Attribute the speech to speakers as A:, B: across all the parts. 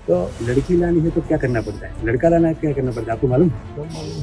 A: तो लड़की लानी है तो क्या करना पड़ता है, लड़का लाना है क्या करना पड़ता है, आपको मालूम?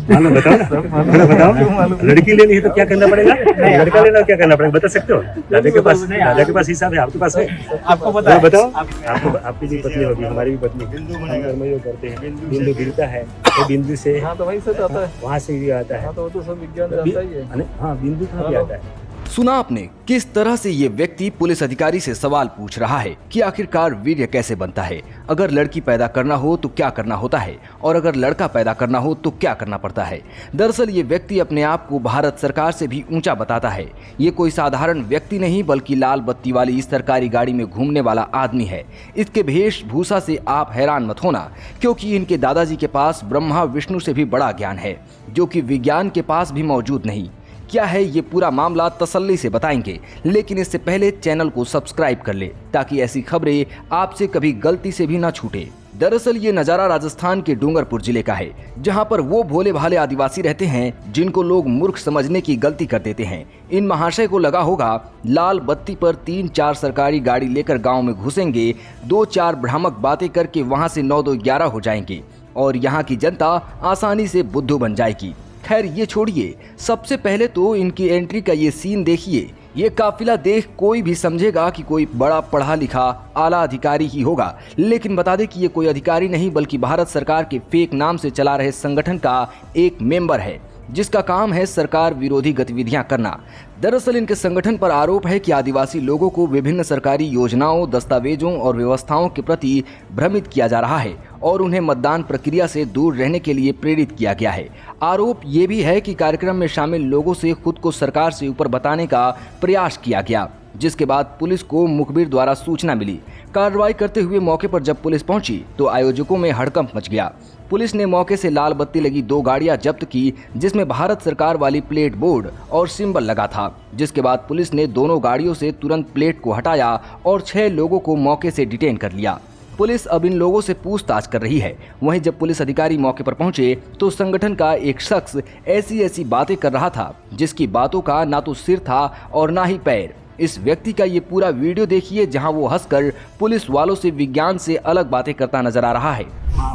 A: मालूम, बताओ ना, थोड़ा बताओ। लड़की लेनी है तो क्या करना पड़ेगा, लड़का लेना क्या करना पड़ेगा, बता सकते हो? दादा के पास हिसाब है, आपके पास है?
B: आपको पता है?
A: बताओ। आपको, आपकी भी पत्नी होगी, हमारी भी पत्नी, हम जो करते हैं बिंदु गिरता है तो बिंदु से,
B: हाँ तो वहीं से तो आता है,
A: वहाँ से भी आता है।
B: हाँ तो वो तो सब विज्ञान जानता ही है।
A: हाँ, बिंदु कहाँ भी आता है।
C: सुना आपने किस तरह से ये व्यक्ति पुलिस अधिकारी से सवाल पूछ रहा है कि आखिरकार वीर्य कैसे बनता है, अगर लड़की पैदा करना हो तो क्या करना होता है और अगर लड़का पैदा करना हो तो क्या करना पड़ता है। दरअसल ये व्यक्ति अपने आप को भारत सरकार से भी ऊंचा बताता है। ये कोई साधारण व्यक्ति नहीं बल्कि लाल बत्ती वाली इस सरकारी गाड़ी में घूमने वाला आदमी है। इसके वेशभूषा से आप हैरान मत होना, क्योंकि इनके दादाजी के पास ब्रह्मा विष्णु से भी बड़ा ज्ञान है, जो कि विज्ञान के पास भी मौजूद नहीं। क्या है ये पूरा मामला तसल्ली से बताएंगे, लेकिन इससे पहले चैनल को सब्सक्राइब कर ले ताकि ऐसी खबरें आपसे कभी गलती से भी ना छूटे। दरअसल ये नज़ारा राजस्थान के डूंगरपुर जिले का है, जहां पर वो भोले भाले आदिवासी रहते हैं जिनको लोग मूर्ख समझने की गलती कर देते हैं। इन महाशय को लगा होगा लाल बत्ती पर 3-4 सरकारी गाड़ी लेकर गाँव में घुसेंगे, 2-4 भ्रामक बातें करके वहाँ से 9-2-11 हो जाएंगे और यहाँ की जनता आसानी से बुद्धू बन जाएगी। खैर ये छोड़िए, सबसे पहले तो इनकी एंट्री का ये सीन देखिए। ये काफिला देख कोई भी समझेगा कि कोई बड़ा पढ़ा लिखा आला अधिकारी ही होगा, लेकिन बता दें कि ये कोई अधिकारी नहीं बल्कि भारत सरकार के फेक नाम से चला रहे संगठन का एक मेंबर है, जिसका काम है सरकार विरोधी गतिविधियां करना। दरअसल इनके संगठन पर आरोप है कि आदिवासी लोगों को विभिन्न सरकारी योजनाओं, दस्तावेजों और व्यवस्थाओं के प्रति भ्रमित किया जा रहा है और उन्हें मतदान प्रक्रिया से दूर रहने के लिए प्रेरित किया गया है। आरोप ये भी है कि कार्यक्रम में शामिल लोगों से खुद को सरकार से ऊपर बताने का प्रयास किया गया, जिसके बाद पुलिस को मुखबिर द्वारा सूचना मिली। कार्रवाई करते हुए मौके पर जब पुलिस पहुंची तो आयोजकों में हड़कंप मच गया। पुलिस ने मौके से लाल बत्ती लगी 2 गाड़ियां जब्त की, जिसमें भारत सरकार वाली प्लेट बोर्ड और सिंबल लगा था, जिसके बाद पुलिस ने दोनों गाड़ियों से तुरंत प्लेट को हटाया और 6 लोगों को मौके से डिटेन कर लिया। पुलिस अब इन लोगों से पूछताछ कर रही है। वहीं जब पुलिस अधिकारी मौके पर पहुंचे तो संगठन का एक शख्स ऐसी बातें कर रहा था जिसकी बातों का ना तो सिर था और ना ही पैर। इस व्यक्ति का ये पूरा वीडियो देखिए, जहां वो हंसकर पुलिस वालों से विज्ञान से अलग बातें करता नजर आ रहा है।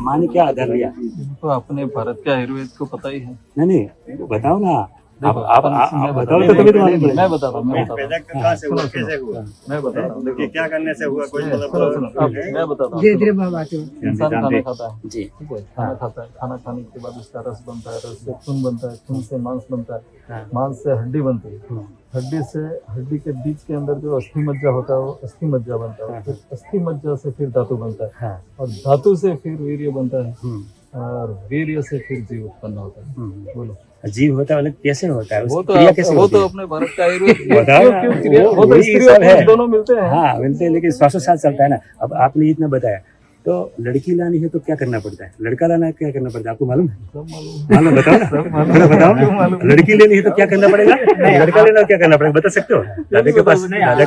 A: माँ ने क्या आधार लिया?
B: तो अपने भारत के आयुर्वेद को पता ही है।
A: नहीं, बताओ ना, आप बताओ तो तभी तो मालूम पड़ेगा।
B: मैं बता रहा हूँ, मैं बता रहा हूँ,
D: देखिए क्या करने से हुआ, कोई मतलब
B: मैं बताता हूँ। इंसान खाना खाता है,
A: जी,
B: ठीक है, खाना खाता है, खाना खाने के बाद उसका रस बनता है, रस से खून बनता है, खून से मांस बनता है, मांस से हड्डी बनती है, हड्डी से हड्डी के बीच के अंदर जो अस्थि मज्जा होता है वो अस्थि मज्जा बनता है, फिर अस्थि मज्जा से फिर धातु बनता है और धातु से फिर वीर्य बनता है और वीर्य से फिर जीव उत्पन्न होता है। बोलो,
A: जीव होता है मतलब कैसे होता है?
B: वो
A: क्रिया कैसे
B: वो
A: होती
B: तो
A: है?
B: अपने भारत का आयुर्वेद
A: बताओ ना,
B: क्यों क्रिया, वो तो
A: वही
B: स्त्री
A: सब
B: और
A: है।
B: पुरुष दोनों मिलते हैं।
A: हाँ मिलते हैं, लेकिन श्वासोच्छ्वास चलता है ना। अब आपने इतना बताया, तो लड़की लानी है तो क्या करना पड़ता है, लड़का लाना है क्या करना पड़ता है, आपको मालूम है? मालूम, बताओ ना, थोड़ा बताओ। लड़की लेनी है तो क्या करना पड़ेगा, लड़का लेना क्या करना पड़ेगा, बता सकते हो? दादा के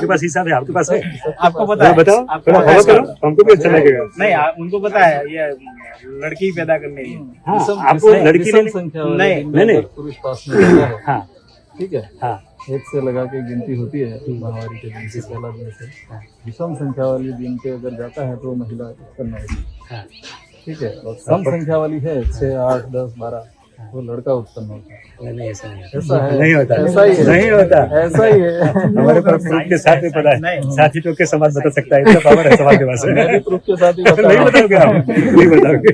A: पास हिसाब है, आपके पास है?
D: आपको पता है?
A: बताओ, थोड़ा फॉलो करो, हमको भी अच्छा लगेगा।
D: नहीं, उनको पता है ये लड़की पैदा करने की।
A: हाँ, आपको लड़की लेनी
B: संख्या
A: नहीं,
B: पुरुष पास में रहता है,
A: हाँ
B: ठीक है,
A: हाँ,
B: 1 से लगा के गिनती होती है महामारी के दिन से, पहला दिन से विषम संख्या वाली दिन पे अगर जाता है तो महिला उत्पन्न होती है, ठीक है, और सम संख्या वाली है 6, 8, 10, 12 वो लड़का उत्पन्न होता है।
A: नहीं ऐसा नहीं होता।
B: ऐसा है,
A: नहीं होता,
B: ऐसा ही है,
A: नहीं होता,
B: ऐसा ही है।
A: हमारे पास प्रूफ के साथ में पता है, साथी तो के समाज बता सकता है, इतना पावर है समाज के पास।
B: मैं भी प्रूफ के साथ ही बता
A: नहीं
B: रहा हूँ।
A: बताओगे आप, नहीं बताओगे।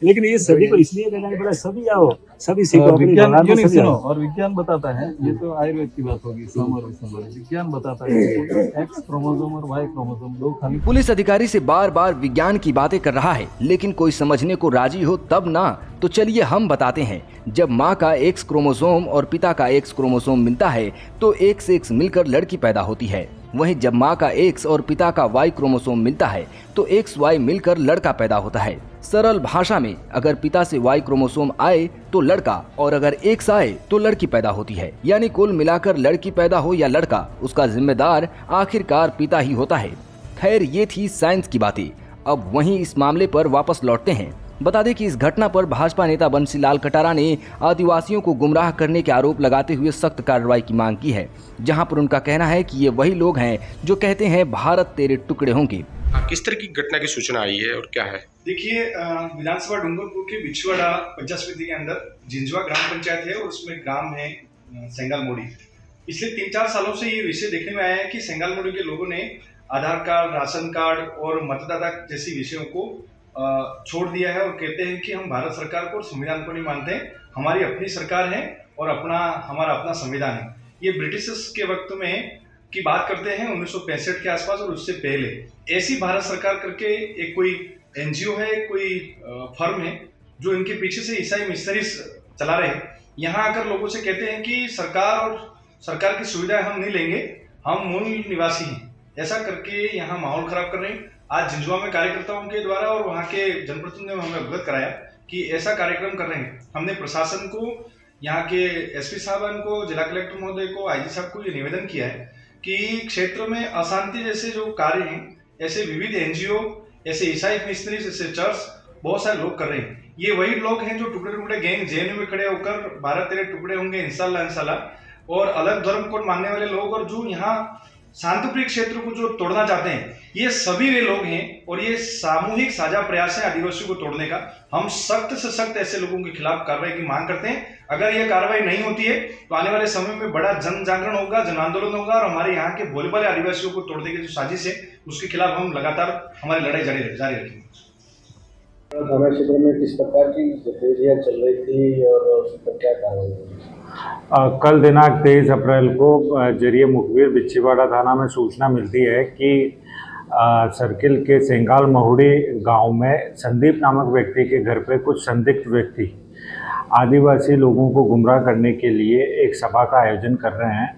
A: लेकिन ये सभी को इसलिए बताना पड़ा, सभी आओ, सभी सीखो, अपनी
B: विज्ञान
A: भगवान
B: क्यों
A: को
B: नहीं
A: सभी
B: सुनो,
A: आओ।
B: और विज्ञान बताता है, ये तो आयुर्वेद की बात होगी, सम और विषम वाली। विज्ञान बताता है एक्स क्रोमोसोम और वाई क्रोमोसोम दो खाली।
C: पुलिस अधिकारी से बार बार विज्ञान की बातें कर रहा है, लेकिन कोई समझने को राजी हो तब ना। तो चलिए हम बताते हैं। जब माँ का एक्स क्रोमोसोम और पिता का एक्स क्रोमोसोम मिलता है तो एक से एक मिलकर लड़की पैदा होती है। वहीं जब माँ का एक्स और पिता का वाई क्रोमोसोम मिलता है तो एक्स वाई मिलकर लड़का पैदा होता है। सरल भाषा में अगर पिता से वाई क्रोमोसोम आए तो लड़का और अगर एक्स आए तो लड़की पैदा होती है। यानी कुल मिलाकर लड़की पैदा हो या लड़का, उसका जिम्मेदार आखिरकार पिता ही होता है। खैर ये थी साइंस की बातें। अब वहीं इस मामले पर वापस लौटते हैं। बता दें कि इस घटना पर भाजपा नेता बंसीलाल कटारा ने आदिवासियों को गुमराह करने के आरोप लगाते हुए सख्त कार्रवाई की मांग की है, जहां पर उनका कहना है कि ये वही लोग हैं जो कहते हैं भारत तेरे टुकड़े होंगे।
E: हाँ, किस तरह की घटना की सूचना आई है और क्या है?
F: देखिए, विधानसभा डूंगरपुर के बिछुआड़ा पंचायत समिति के अंदर जिंजवा ग्राम पंचायत है और उसमें ग्राम है सेंगाल मोड़ी। पिछले 3-4 सालों से ये विषय देखने में आया है कि सेंगाल मोड़ी के लोगों ने आधार कार्ड, राशन कार्ड और मतदाता जैसी विषयों को छोड़ दिया है और कहते हैं कि हम भारत सरकार को और संविधान को नहीं मानते, हमारी अपनी सरकार है और हमारा अपना संविधान है। ये ब्रिटिशर्स के वक्त में की बात करते हैं 1965 के आसपास और उससे पहले। ऐसी भारत सरकार करके एक कोई एनजीओ है, कोई फर्म है जो इनके पीछे से ईसाई मिशनरीज चला रहे हैं। यहाँ आकर लोगों से कहते हैं कि सरकार की सुविधाएं हम नहीं लेंगे, हम मूल निवासी हैं, ऐसा करके यहाँ माहौल खराब कर रहे हैं। आज जिंजवा में कार्यकर्ताओं के द्वारा और वहाँ के जनप्रतिनिधियों ने हमें अवगत कराया कि ऐसा कार्यक्रम कर रहे हैं। हमने प्रशासन को, यहाँ के एसपी साहब को, जिला कलेक्टर महोदय को, आईजी साहब को ये निवेदन किया है कि क्षेत्र में अशांति जैसे जो कार्य हैं, ऐसे विविध एनजीओ, ऐसे ईसाई मिशनरीज, ऐसे चर्च बहुत सारे लोग कर रहे हैं। ये वही लोग हैं जो टुकड़े टुकड़े गैंग जेएनयू में खड़े होकर 12-13 टुकड़े होंगे इंशाल्लाह, और अलग धर्म को मानने वाले लोग और जो यहाँ शांतिप्रिय क्षेत्र को जो तोड़ना चाहते हैं, ये सभी वे लोग हैं और ये सामूहिक साझा प्रयास है आदिवासियों को तोड़ने का। हम सख्त से सख्त ऐसे लोगों के खिलाफ कार्रवाई की मांग करते हैं। अगर ये कार्रवाई नहीं होती है तो आने वाले समय में बड़ा जन जागरण होगा, जन आंदोलन होगा और हमारे यहाँ के भोले भाले आदिवासियों को तोड़ने की जो साजिश है उसके खिलाफ हम लगातार हमारी लड़ाई जारी रखेंगे।
G: थाना क्षेत्र में किस प्रकार की गतिविधियां चल रही थी और उस पर क्या कार्रवाई हुई?
H: कल दिनांक 23 अप्रैल को जरिए मुखबिर बिछीवाड़ा थाना में सूचना मिलती है कि सर्किल के सेंगाल महुड़ी गांव में संदीप नामक व्यक्ति के घर पे कुछ संदिग्ध व्यक्ति आदिवासी लोगों को गुमराह करने के लिए एक सभा का आयोजन कर रहे हैं।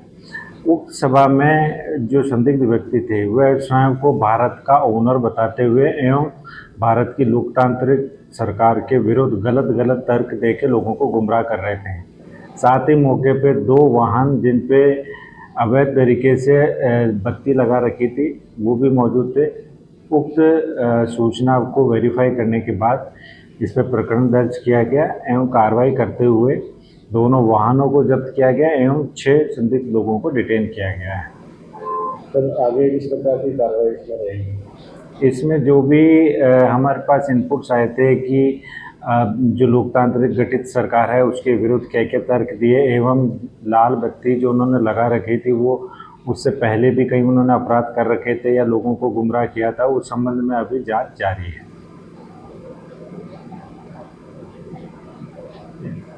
H: उक्त सभा में जो संदिग्ध व्यक्ति थे वह स्वयं को भारत का ओनर बताते हुए एवं भारत की लोकतांत्रिक सरकार के विरुद्ध गलत तर्क देके लोगों को गुमराह कर रहे थे। साथ ही मौके पे 2 वाहन जिन पे अवैध तरीके से बत्ती लगा रखी थी वो भी मौजूद थे। उक्त सूचना को वेरीफाई करने के बाद इस पर प्रकरण दर्ज किया गया एवं कार्रवाई करते हुए दोनों वाहनों को जब्त किया गया एवं 6 संदिग्ध लोगों को डिटेन किया गया है।
G: सर, आगे किस प्रकार की कार्रवाई इसमें रहेगी?
H: इसमें जो भी हमारे पास इनपुट्स आए थे कि जो लोकतांत्रिक गठित सरकार है उसके विरुद्ध क्या तर्क दिए एवं लाल बत्ती जो उन्होंने लगा रखी थी वो उससे पहले भी कहीं उन्होंने अपराध कर रखे थे या लोगों को गुमराह किया था, उस संबंध में अभी जांच जारी है।